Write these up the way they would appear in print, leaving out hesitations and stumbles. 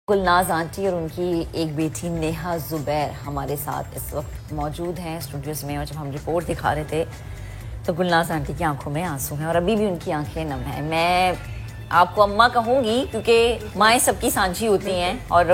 Gulnaz aunty اور ان کی ایک بیٹی نیہا زبیر ہمارے ساتھ اس وقت موجود ہیں اسٹوڈیوز میں، اور جب ہم رپورٹ دکھا رہے تھے تو گلناز آنٹی کی آنکھوں میں آنسو ہیں اور ابھی بھی ان کی آنکھیں نم ہیں. میں آپ کو اماں کہوں گی کیونکہ مائیں سب کی سانجھی ہوتی ہیں، اور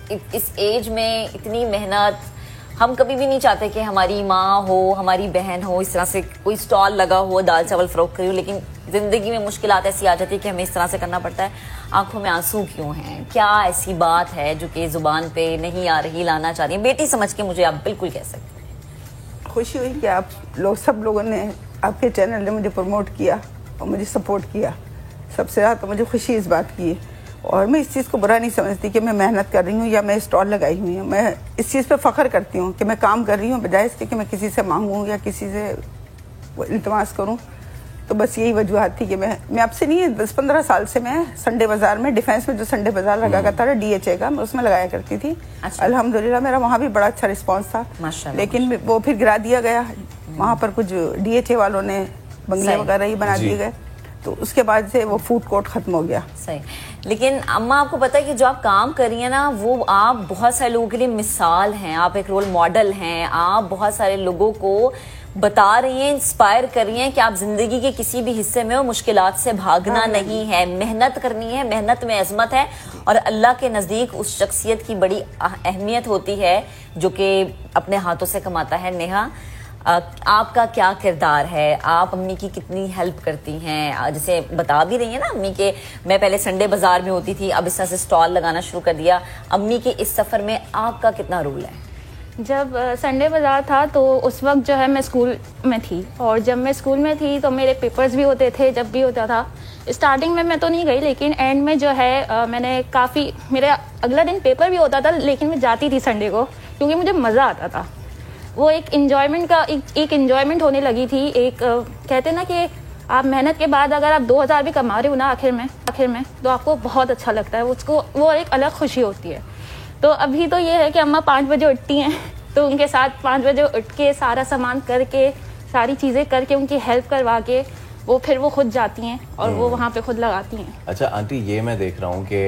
اس ایج میں اتنی محنت ہم کبھی بھی نہیں چاہتے کہ ہماری ماں ہو، ہماری بہن ہو، اس طرح سے کوئی اسٹال لگا ہو، دال چاول فروخت کری ہو، لیکن زندگی میں مشکلات ایسی آ جاتی ہے کہ ہمیں اس طرح سے کرنا پڑتا ہے. آنکھوں میں آنسو کیوں ہیں؟ کیا ایسی بات ہے جو کہ زبان پہ نہیں آ رہی، لانا چاہ رہی ہیں؟ بیٹی سمجھ کے مجھے آپ بالکل کہہ سکتے ہیں. خوشی ہوئی کہ آپ لوگ سب لوگوں نے، آپ کے چینل نے مجھے پروموٹ کیا اور مجھے سپورٹ کیا. سب سے زیادہ تو مجھے خوشی اس بات کی ہے، اور میں اس چیز کو برا نہیں سمجھتی کہ میں محنت کر رہی ہوں یا میں اسٹال لگائی ہوئی ہوں. میں اس چیز پہ فخر کرتی ہوں کہ میں کام کر رہی ہوں، بجائے اس کے کہ میں کسی سے مانگوں یا کسی سے التماس کروں. تو بس یہی وجوہات تھی کہ میں اب سے نہیں، 10-15 سال سے میں سنڈے بازار میں، ڈیفینس میں جو سنڈے بازار لگا کرتا تھا DHA کا، میں اس میں لگایا کرتی تھی. الحمدللہ میرا وہاں بھی بڑا اچھا رسپانس تھا، لیکن وہ پھر گرا دیا گیا. وہاں پر کچھ DHA والوں نے بنگلے وغیرہ ہی بنا دیے گئے، تو اس کے بعد سے وہ فوڈ کورٹ ختم ہو گیا. صحیح. لیکن اماں آپ کو پتہ ہے کہ جو آپ کام کر رہی ہیں نا، وہ آپ بہت سارے لوگوں کے لیے مثال ہیں، آپ ایک رول ماڈل ہیں. آپ بہت سارے لوگوں کو بتا رہی ہیں، انسپائر کر رہی ہیں کہ آپ زندگی کے کسی بھی حصے میں ہو، مشکلات سے بھاگنا نہیں ہے، محنت کرنی ہے. محنت میں عظمت ہے، اور اللہ کے نزدیک اس شخصیت کی بڑی اہمیت ہوتی ہے جو کہ اپنے ہاتھوں سے کماتا ہے. نیہا، آپ کا کیا کردار ہے؟ آپ امی کی کتنی ہیلپ کرتی ہیں؟ جیسے بتا بھی رہی ہیں نا امی کہ میں پہلے سنڈے بازار میں ہوتی تھی، اب اس طرح سے اسٹال لگانا شروع کر دیا. امی کے اس سفر میں آپ کا کتنا رول ہے؟ جب سنڈے بازار تھا تو اس وقت جو ہے میں اسکول میں تھی، اور جب میں اسکول میں تھی تو میرے پیپرز بھی ہوتے تھے. جب بھی ہوتا تھا اسٹارٹنگ میں تو نہیں گئی، لیکن اینڈ میں جو ہے میں نے کافی، میرا اگلا دن پیپر بھی ہوتا تھا لیکن میں جاتی تھی سنڈے کو، کیونکہ مجھے مزہ آتا تھا. وہ ایک انجوائمنٹ کا ایک انجوائمنٹ ہونے لگی تھی. ایک کہتے نا کہ آپ محنت کے بعد اگر آپ 2000 بھی کما رہے ہو نا آخر میں تو آپ کو بہت اچھا لگتا ہے، اس کو وہ ایک الگ خوشی ہوتی ہے. تو ابھی تو یہ ہے کہ اماں 5 بجے اٹھتی ہیں، تو ان کے ساتھ 5 بجے اٹھ کے سارا سامان کر کے، ساری چیزیں کر کے، ان کی ہیلپ کروا کے پھر وہ خود جاتی ہیں اور وہ وہاں پہ خود لگاتی ہیں. اچھا آنٹی، یہ میں دیکھ رہا ہوں کہ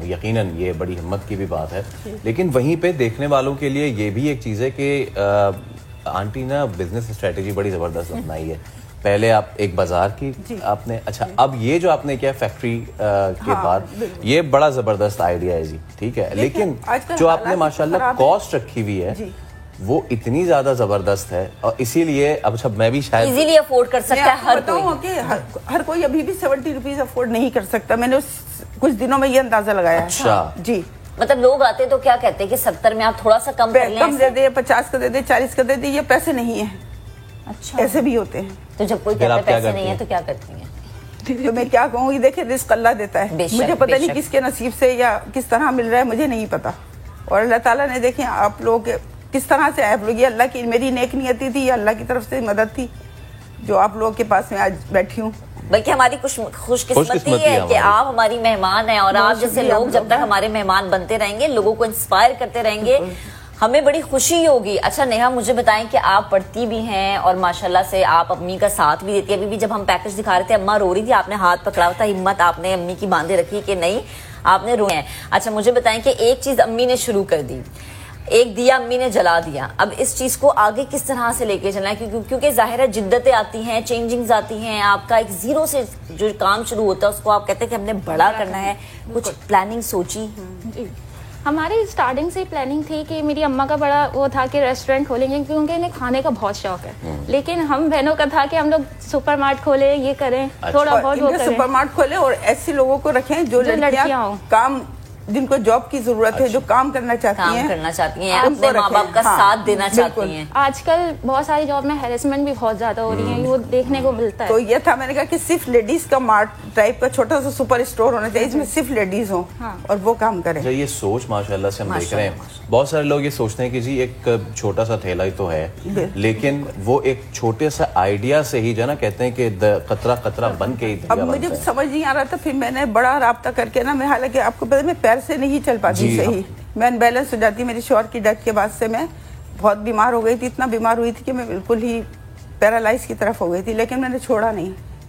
یقیناً یہ بڑی ہمت کی بھی بات ہے، لیکن وہیں پہ دیکھنے والوں کے لیے یہ بھی ایک چیز ہے کہ آنٹی نا بزنس اسٹریٹجی بڑی زبردست اپنائی ہے. پہلے آپ ایک بازار کی آپ نے، اچھا اب یہ جو آپ نے کیا فیکٹری کے بعد، یہ بڑا زبردست آئیڈیا ہے جی، ٹھیک ہے. لیکن جو آپ نے ماشاءاللہ کاسٹ رکھی ہوئی ہے وہ اتنی زیادہ زبردست ہے، اور اسی لیے اب میں بھی شاید ایزیلی افورڈ کر سکتا ہے ہر کوئی. کہ ہر کوئی ابھی بھی 70 روپیز افورڈ نہیں کر سکتا. میں نے کچھ دنوں میں یہ اندازہ لگایا. اچھا جی، مطلب لوگ آتے تو کیا کہتے ہیں کہ 70 میں آپ تھوڑا سا کم کر لیں، کم دے دے، 50 کا دے دے، 40 کا دے دے. یہ پیسے نہیں ہیں. اچھا، ایسے بھی ہوتے ہیں. تو جب کوئی کہتا ہے پیسے نہیں ہے تو کیا کرتی ہیں؟ تو میں کیا کہوں گی، دیکھیں رزق اللہ دیتا ہے، مجھے پتہ نہیں کس کے نصیب سے یا کس طرح مل رہا ہے، مجھے نہیں پتا. اور اللہ تعالیٰ نے، دیکھیں آپ لوگ کس طرح سے آپ لوگ، یہ اللہ کی میری نیک نیتی تھی یا اللہ کی طرف سے مدد تھی جو آپ لوگوں کے پاس میں آج بیٹھی ہوں. بلکہ ہماری خوش قسمتی ہے کہ آپ ہماری مہمان ہیں، اور آپ جیسے لوگ جب تک ہمارے مہمان بنتے رہیں گے، لوگوں کو انسپائر کرتے رہیں گے، ہمیں بڑی خوشی ہوگی. اچھا نیہا، مجھے بتائیں کہ آپ پڑھتی بھی ہیں اور ماشاءاللہ سے آپ امی کا ساتھ بھی دیتی ہیں. ابھی بھی جب ہم پیکج دکھا رہے تھے اماں رو رہی تھی، آپ نے ہاتھ پکڑا ہوا تھا، ہمت آپ نے امی کی باندھے رکھی کہ نہیں آپ نے روئے ہیں. اچھا مجھے بتائیں کہ ایک چیز امی نے شروع کر دی، ایک دیا امی نے جلا دیا، اب اس چیز کو آگے کس طرح سے لے کے چلنا ہے؟ کیونکہ ظاہر ہے جدتیں آتی ہیں، چینجنگز آتی ہیں. آپ کا ایک زیرو سے جو کام شروع ہوتا ہے اس کو آپ کہتے ہیں کہ ہم نے بڑا کرنا ہے. کچھ پلاننگ سوچی؟ ہماری اسٹارٹنگ سے پلاننگ تھی کہ میری اماں کا بڑا وہ تھا کہ ریسٹورینٹ کھولیں گے، کیونکہ انہیں کھانے کا بہت شوق ہے. لیکن ہم بہنوں کا تھا کہ ہم لوگ سپر مارٹ کھولیں، یہ کریں، تھوڑا بہت وہ کریں، سپر مارٹ کھولیں اور ایسے لوگوں کو رکھیں جو لڑکیاں کام، جن کو جاب کی ضرورت ہے، جو کام کرنا چاہتی ہیں، اپنے ماں باپ کا ساتھ دینا چاہتی ہیں. آج کل بہت ساری جاب میں ہیرسمنٹ بھی بہت زیادہ ہو رہی ہیں، وہ دیکھنے کو ملتا ہے. تو یہ تھا، میں نے کہا کہ صرف لیڈیز کا مارٹ ٹائپ کا چھوٹا سا سپر اسٹور ہونا چاہیے، اس میں صرف لیڈیز ہوں اور وہ کام کریں. یہ سوچ ماشاءاللہ سے ہم دیکھ رہے ہیں. بہت سارے لوگ یہ سوچتے ہیں کہ جی ایک چھوٹا سا تھیلا ہی تو ہے، لیکن وہ ایک چھوٹے سا آئیڈیا سے ہی جو نا کہتے ہیں کہ قطرہ قطرہ بن کے ہی. اب مجھے سمجھ نہیں آ رہا تھا، پھر میں نے بڑا رابطہ کر کے نا، میں حالانکہ آپ کو پتا میں پیر سے نہیں چل پاتی صحیح، میں انبیلنس ہو جاتی. میری شوہر کی ڈیتھ کے بعد سے میں بہت بیمار ہو گئی تھی، اتنا بیمار ہوئی تھی کہ میں بالکل ہی پیرالائز کی طرف ہو گئی تھی. لیکن میں نے چھوڑا نہیں،